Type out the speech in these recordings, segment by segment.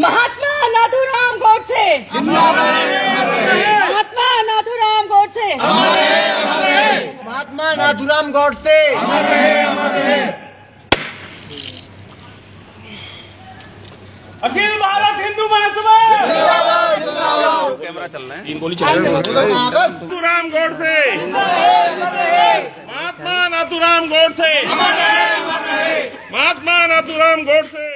महात्मा नाथूराम गोडसे, महात्मा नाथूराम गोडसे, महात्मा नाथूराम गोडसे। अखिल Bharat Hindu Mahasabha, camera चल रहा है, 3 गोली चल रही है। नाथूराम गोडसे, महात्मा नाथूराम गोडसे, महात्मा नाथूराम गोडसे।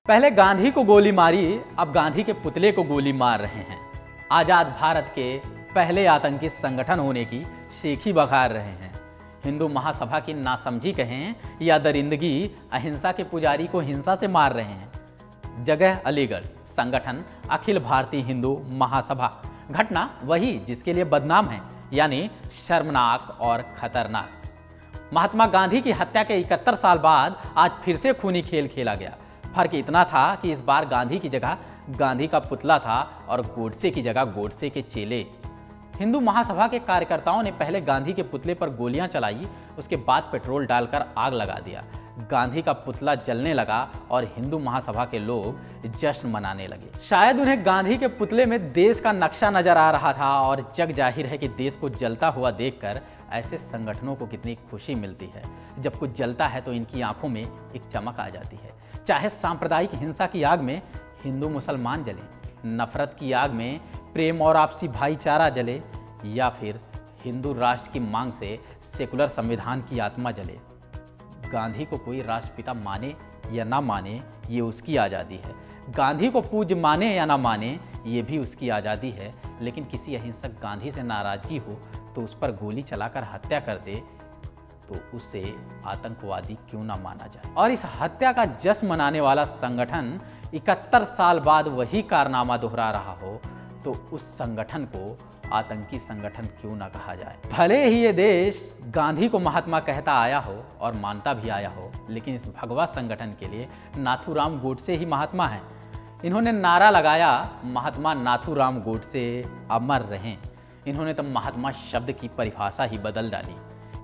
पहले गांधी को गोली मारी, अब गांधी के पुतले को गोली मार रहे हैं। आजाद भारत के पहले आतंकी संगठन होने की शेखी बघार रहे हैं। हिंदू महासभा की नासमझी कहें या दरिंदगी, अहिंसा के पुजारी को हिंसा से मार रहे हैं। जगह अलीगढ़, संगठन अखिल भारतीय हिंदू महासभा। घटना वही जिसके लिए बदनाम है, यानी शर्मनाक और खतरनाक। महात्मा गांधी की हत्या के 71 साल बाद आज फिर से खूनी खेल खेला गया। फर्क इतना था कि इस बार गांधी की जगह गांधी का पुतला था और गोडसे की जगह गोडसे के चेले। हिंदू महासभा के कार्यकर्ताओं ने पहले गांधी के पुतले पर गोलियां चलाई, उसके बाद पेट्रोल डालकर आग लगा दिया। गांधी का पुतला जलने लगा और हिंदू महासभा के लोग जश्न मनाने लगे। शायद उन्हें गांधी के पुतले में देश का नक्शा नजर आ रहा था और जग जाहिर है कि देश को जलता हुआ देखकर ऐसे संगठनों को कितनी खुशी मिलती है। जब कुछ जलता है तो इनकी आंखों में एक चमक आ जाती है। चाहे सांप्रदायिक हिंसा की आग में हिंदू मुसलमान जले, नफरत की आग में प्रेम और आपसी भाईचारा जले, या फिर हिंदू राष्ट्र की मांग से सेकुलर संविधान की आत्मा जले। गांधी को कोई राष्ट्रपिता माने या ना माने, ये उसकी आज़ादी है। गांधी को पूज्य माने या ना माने, ये भी उसकी आज़ादी है। लेकिन किसी अहिंसक गांधी से नाराजगी हो तो उस पर गोली चलाकर हत्या कर दे तो उसे आतंकवादी क्यों ना माना जाए। और इस हत्या का जश्न मनाने वाला संगठन 71 साल बाद वही कारनामा दोहरा रहा हो तो उस संगठन को आतंकी संगठन क्यों ना कहा जाए। भले ही ये देश गांधी को महात्मा कहता आया हो और मानता भी आया हो, लेकिन इस भगवा संगठन के लिए नाथूराम गोडसे ही महात्मा हैं। इन्होंने नारा लगाया, महात्मा नाथूराम गोडसे अमर रहें। इन्होंने तो महात्मा शब्द की परिभाषा ही बदल डाली।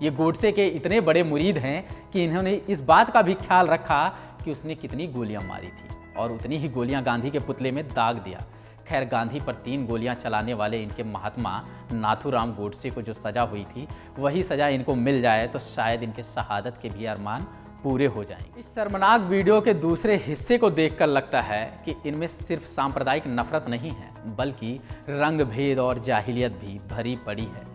ये गोडसे के इतने बड़े मुरीद हैं कि इन्होंने इस बात का भी ख्याल रखा कि उसने कितनी गोलियां मारी थी और उतनी ही गोलियां गांधी के पुतले में दाग दिया। खैर, गांधी पर 3 गोलियां चलाने वाले इनके महात्मा नाथूराम गोडसे को जो सजा हुई थी वही सजा इनको मिल जाए तो शायद इनके शहादत के भी अरमान पूरे हो जाएंगे। इस शर्मनाक वीडियो के दूसरे हिस्से को देखकर लगता है कि इनमें सिर्फ सांप्रदायिक नफरत नहीं है, बल्कि रंग भेद और जाहिलियत भी भरी पड़ी है।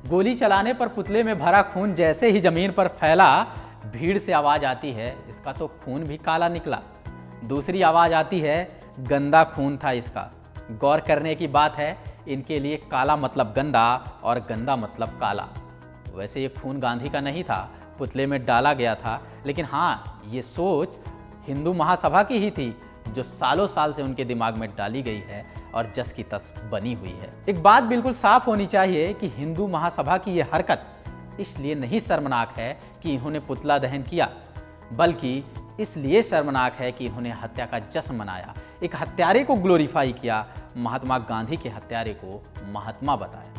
गोली चलाने पर पुतले में भरा खून जैसे ही जमीन पर फैला, भीड़ से आवाज आती है, इसका तो खून भी काला निकला। दूसरी आवाज आती है, गंदा खून था इसका। गौर करने की बात है, इनके लिए काला मतलब गंदा और गंदा मतलब काला। वैसे ये खून गांधी का नहीं था, पुतले में डाला गया था, लेकिन हाँ, ये सोच हिंदू महासभा की ही थी जो सालों साल से उनके दिमाग में डाली गई है और जस की तस बनी हुई है। एक बात बिल्कुल साफ होनी चाहिए कि हिंदू महासभा की ये हरकत इसलिए नहीं शर्मनाक है कि इन्होंने पुतला दहन किया, बल्कि इसलिए शर्मनाक है कि इन्होंने हत्या का जश्न मनाया, एक हत्यारे को ग्लोरीफाई किया, महात्मा गांधी के हत्यारे को महात्मा बताया।